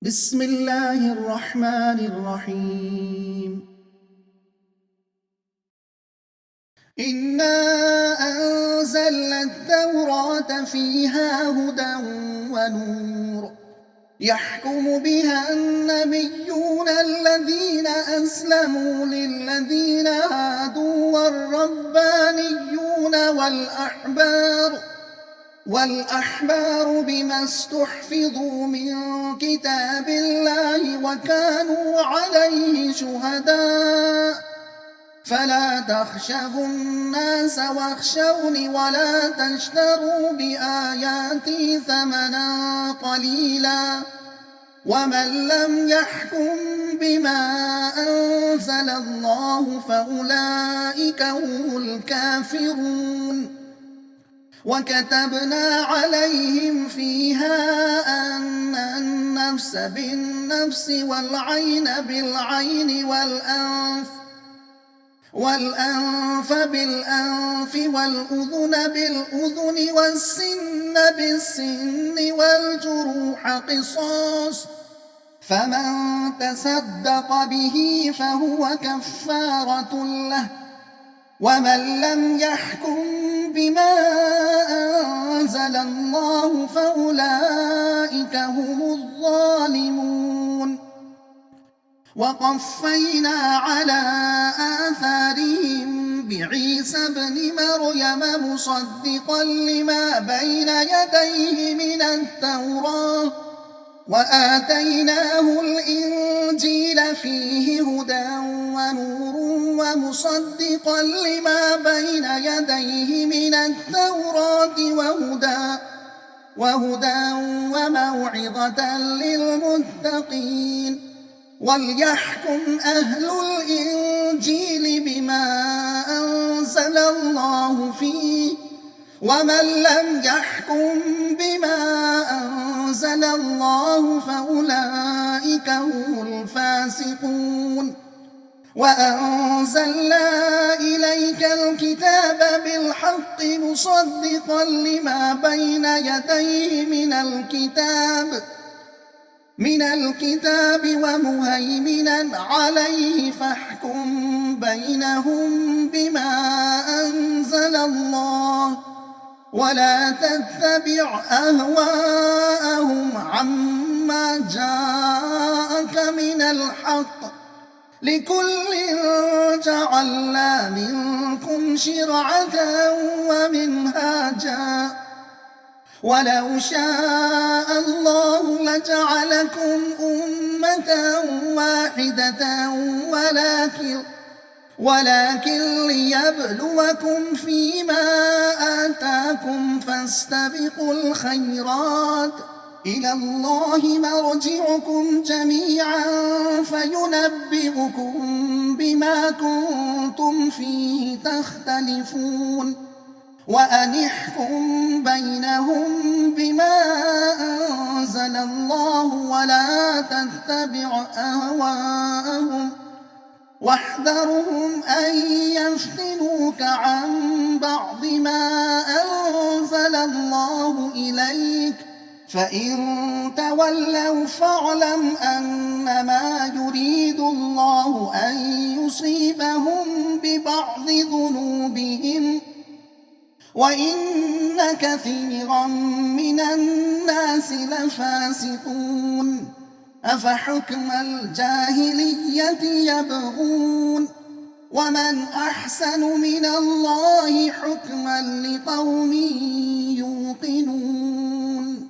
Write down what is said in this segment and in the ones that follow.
بسم الله الرحمن الرحيم. إنا أنزلنا التوراة فيها هدى ونور يحكم بها النبيون الذين أسلموا للذين هادوا والربانيون والأحبار بما استحفظوا من كتاب الله وكانوا عليه شهداء فلا تخشوا الناس واخشوني ولا تشتروا بآياتي ثمنا قليلا ومن لم يحكم بما أنزل الله فأولئك هم الكافرون. وكتبنا عليهم فيها أن النفس بالنفس والعين بالعين والأنف بالأنف والأذن بالأذن والسن بالسن والجروح قصاص فمن تصدق به فهو كفارة له ومن لم يحكم بما أنزل الله فأولئك هم الظالمون. وقفينا على آثارهم بعيسى ابن مريم مصدقا لما بين يديه من التوراة وآتيناه الإنجيل فيه هدى ونور ومصدقا لما بين يديه من التوراة وهدى وموعظة للمتقين. وليحكم أهل الإنجيل بما أنزل الله فيه ومن لم يحكم بما أنزل الله فأولئك هم الفاسقون. وأنزلنا إليك الكتاب بالحق مصدقا لما بين يديه من الكتاب ومهيمنا عليه فاحكم بينهم بما أنزل الله ولا تتبع أهواءهم عما جاءك من الحق لكل جعلنا منكم شرعة ومنهاجا ولو شاء الله لجعلكم أمة واحدة ولكن ليبلوكم فيما آتاكم فاستبقوا الخيرات إلى الله مرجعكم جميعا فينبئكم بما كنتم فيه تختلفون. وأن احكم بينهم بما أنزل الله ولا تتبع أهواءهم واحذرهم أن يفتنوك عن بعض ما أنزل الله إليك فإن تولوا فاعلم أنما يريد الله أن يصيبهم ببعض ذنوبهم وإن كثيرا من الناس لفاسقون. أفحكم الجاهلية يبغون ومن أحسن من الله حكما لقوم يوقنون.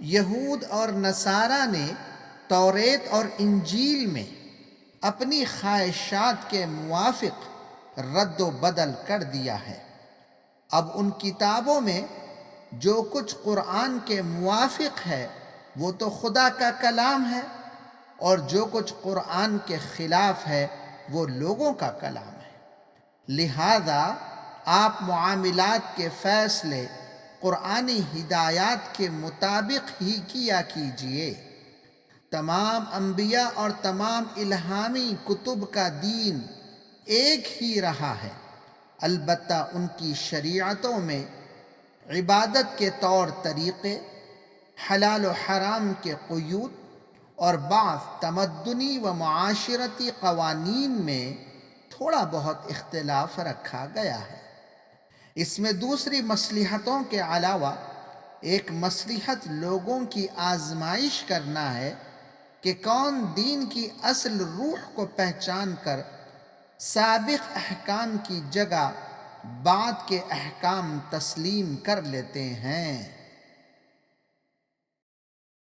یہود اور نصارہ نے توریت اور انجیل میں اپنی خواہشات کے موافق رد و بدل کر دیا ہے۔ اب ان کتابوں میں جو کچھ قرآن کے موافق ہے وہ تو خدا کا کلام ہے، اور جو کچھ قرآن کے خلاف ہے وہ لوگوں کا کلام ہے۔ لہذا آپ معاملات کے فیصلے قرآنی ہدایات کے مطابق ہی کیا کیجئے۔ تمام انبیاء اور تمام الہامی کتب کا دین ایک ہی رہا ہے، البتہ ان کی شریعتوں میں عبادت کے طور طریقے، حلال و حرام کے قیود اور بعض تمدنی و معاشرتی قوانین میں تھوڑا بہت اختلاف رکھا گیا ہے۔ اس میں دوسری مصلحتوں کے علاوہ ایک مصلحت لوگوں کی آزمائش کرنا ہے کہ کون دین کی اصل روح کو پہچان کر سابق احکام کی جگہ بعد کے احکام تسلیم کر لیتے ہیں۔